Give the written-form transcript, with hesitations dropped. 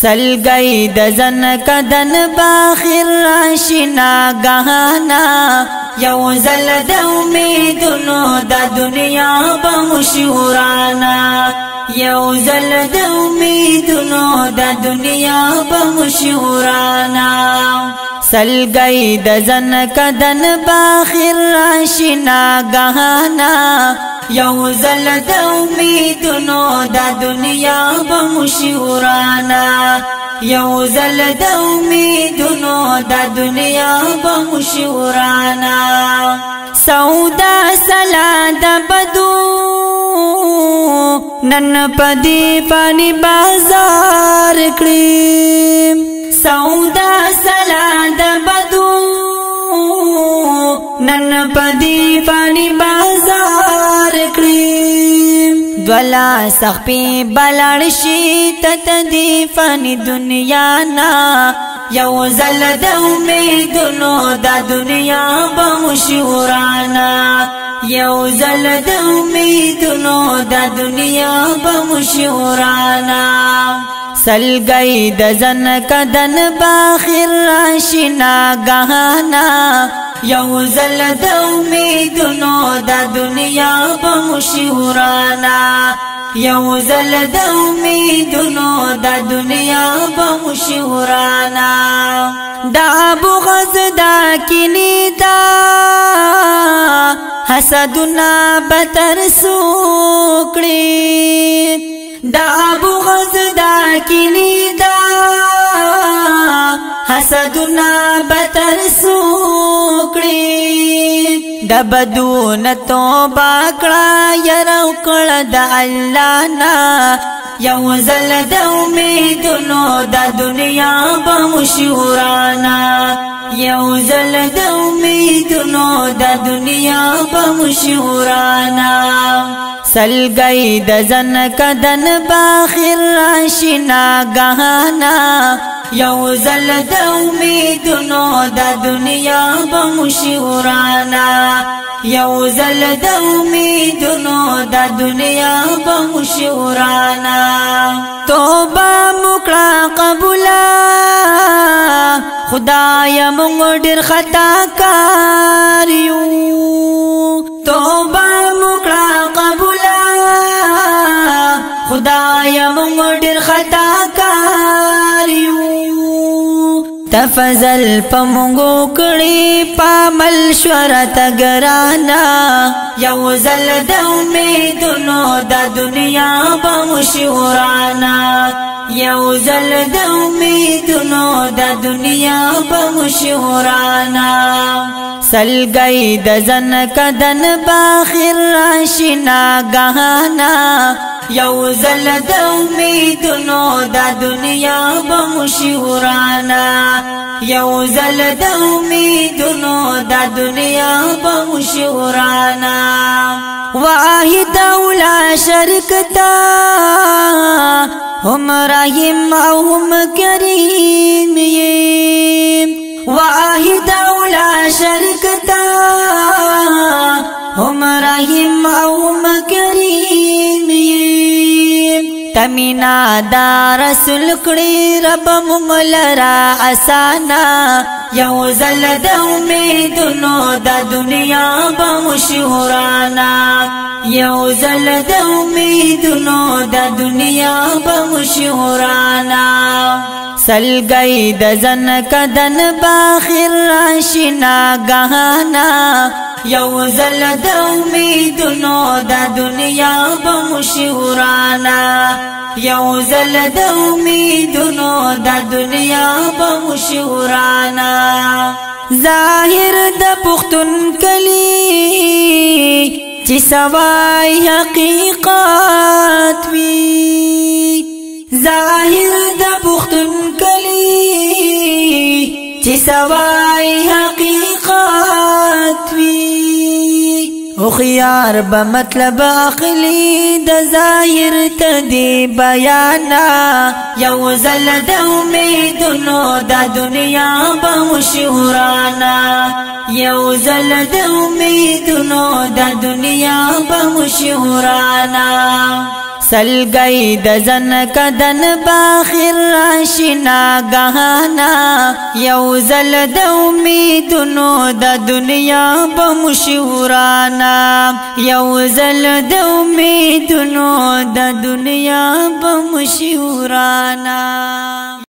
سلگئی دزن کدن باخر راشنا گہانا یو زل د امیدونو د دنیا بمشورانا یو زل د امیدونو د دنیا بمشورانا سلگئی دزن کدن باخر راشنا گہانا یو زل د امیدونو د دنیا بمشورانا یو زل د امیدونو د دنیا بمشورانا سودا سلاد بدو نن پدی فانی بازار کړی سودا سلاد بدو نن پدی فانی بازار کړی دولا سخپی بلړشی تتدی فانی دنیا نا یو زل د امیدونو د دنیا بمشورانا یو زل د امیدونو د دنیا بمشورانا سلگئی دزن کدن باخر راشنا گہانا یو زل د امیدونو د دنیا بمشورانا یو زل د امیدونو د دنیا بمشورانا دا بغض دا کینی دا حسدنا بتر سوکړي دا بغض دا کینی دا حسدنا بتر سوکړي د بدون توبه کړه یرو کړه د الله نا یو زل د امیدونو د دنیا بمشورانا یو زل د امیدونو د دنیا بمشورانا سلگئی دزن کدن باخر راشنا گہانا یو زل د امیدونو د دنیا بمشورانا یو زل د امیدونو د دنیا بمشورانا توبه مکړه قبولا خدای مونږ ډیر خطا کار یو توبه مکړه قبولا خدای مونږ ډیر خطا کار یو تفضل پمونگو کڑی پامل شورت گرانا یو زل د امیدونو د دنیا بمشورانا یو زل د امیدونو د دنیا بمشورانا سلگئی دزن کدن باخر راشنا گہانا یو زل د امیدونو د دنیا بمشورانا یو زل د امیدونو د دنیا بمشورانا واحد اولا شرکتا هم رحیم او هم کریم واحد اولا شرکتا هم رحیم او هم کریم تمینا دا رسول کړي رب مونږ لرا اسانا یو زل د امیدونو د دنیا بمشورانا یو زل د امیدونو د دنیا بمشورانا سلگئی دزن کدن باخر راشنا گہانا یو زل د امیدونو د دنیا بمشورانا یو زل د امیدونو د دنیا بمشورانا ظاهر د پختون کلی چې سوای حقیقت وی ظاهر د پختون کلی چې سوای حقیقت وی او خيار بمطلب اخلي د ظاهر تدي بیانا یو زل د امیدونو د دنیا بمشورانا یو زل د امیدونو د دنیا بمشورانا سلگئی دزن کدن باخر راشی ناګهانا یو زل د امیدونو د دنیا بمشورانا یو زل د امیدونو د دنیا بمشورانا